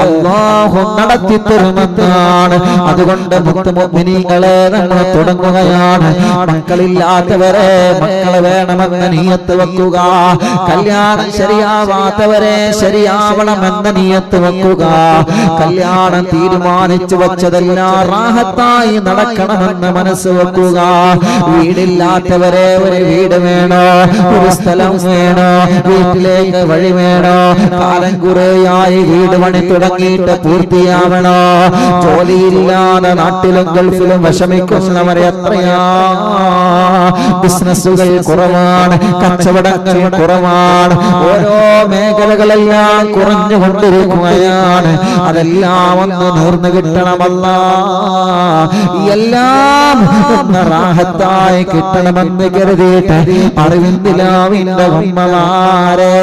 അല്ലാഹു നടത്തി തരുമെന്നാണ്. അതുകൊണ്ട് മുഅ്മിനീങ്ങളെ നമ്മൾ തുടങ്ങുകയാണ്. മക്കളില്ലാത്തവരെ മക്കളെ വേണമെന്ന നിയത്ത് വെക്കുക. കല്യാണം ശരിയാവാത്തവരെ ശരിയാവണമെന്ന നിയത്ത് വെക്കുക. കല്യാണം തീരുമാനിച്ചു വെച്ചതെല്ലാം റാഹത്തായി നടക്കണമെന്ന് മനസ്സ് വെക്കുക. വീടില്ലാത്തവരെ ഒരു വീട് വേണോ, ഒരു സ്ഥലം വേണോ, വീട്ടിലേക്ക് വഴി വേണോ, കാലം കുറേയായി വീട് പണി തുടങ്ങിയിട്ട് പൂർത്തിയാവണോ. ജോലിയില്ലാതെ നാട്ടിലും ഗൾഫിലും വിഷമിക്കുന്നവരെ എത്രയാ. ബിസിനസ്സുകൾ കുറവാണ്, കച്ചവടങ്ങൾ കുറവാണ്, ഓരോ മേഖലകളെല്ലാം കുറഞ്ഞുകൊണ്ടിരിക്കുകയാണ്. അതെല്ലാം ഒന്ന് നേർന്നു കിട്ടണമല്ല, എല്ലാം റാഹത്തായി കിട്ടണമെന്ന് കരുതിയിട്ട് അറിവിന്ദിലാവിന്റെ ഉമ്മമാരെ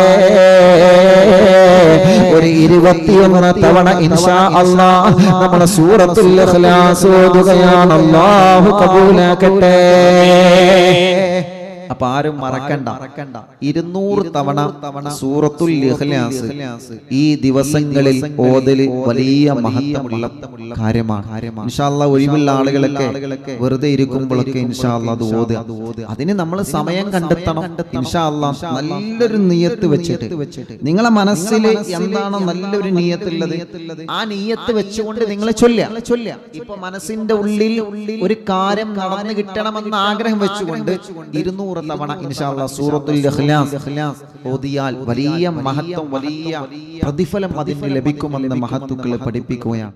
ഒരു 21 തവണ ഇൻഷാ അല്ലാഹ് നമ്മൾ സൂറത്തുൽ ഇഖ്ലാസ് ഓതുകയാണ്. അല്ലാഹു കബൂലാക്കട്ടെ. അപ്പൊ ആരും മറക്കണ്ട, 200 തവണ സൂറത്തുൽ ഇഖ്ലാസ് ഈ ദിവസങ്ങളിൽ ഓതല് വലിയ മഹത്വമുള്ള കാര്യമാണ്. ഇൻഷാ അല്ലാഹ് ഒഴിവുള്ള ആളുകളൊക്കെ വെറുതെ ഇരിക്കുമ്പോഴൊക്കെ ഇൻഷാ അല്ലാഹ് അത് ഓതുക. അതിന് നമ്മൾ സമയം കണ്ടെത്തണം. ഇൻഷാ അല്ലാഹ് നല്ലൊരു നിയത്ത് വെച്ചിട്ട് നിങ്ങളെ മനസ്സിൽ എന്താണോ നല്ലൊരു നിയത്തുള്ളത് ആ നിയത്ത് വെച്ചുകൊണ്ട് നിങ്ങൾ ചൊല്ലുക. ഇപ്പൊ മനസ്സിന്റെ ഉള്ളിൽ ഒരു കാര്യം നടന്നു കിട്ടണമെന്ന ആഗ്രഹം വെച്ചുകൊണ്ട് 200 തവണ ഇൻഷാ അല്ലാഹ് സൂറത്തുൽ ഇഖ്ലാസ് ഓതിയാൽ വലിയ മഹത്വം, വലിയ പ്രതിഫലം അതിന് ലഭിക്കുമെന്ന് മഹത്തുക്കൾ പഠിപ്പിക്കുകയാണ്.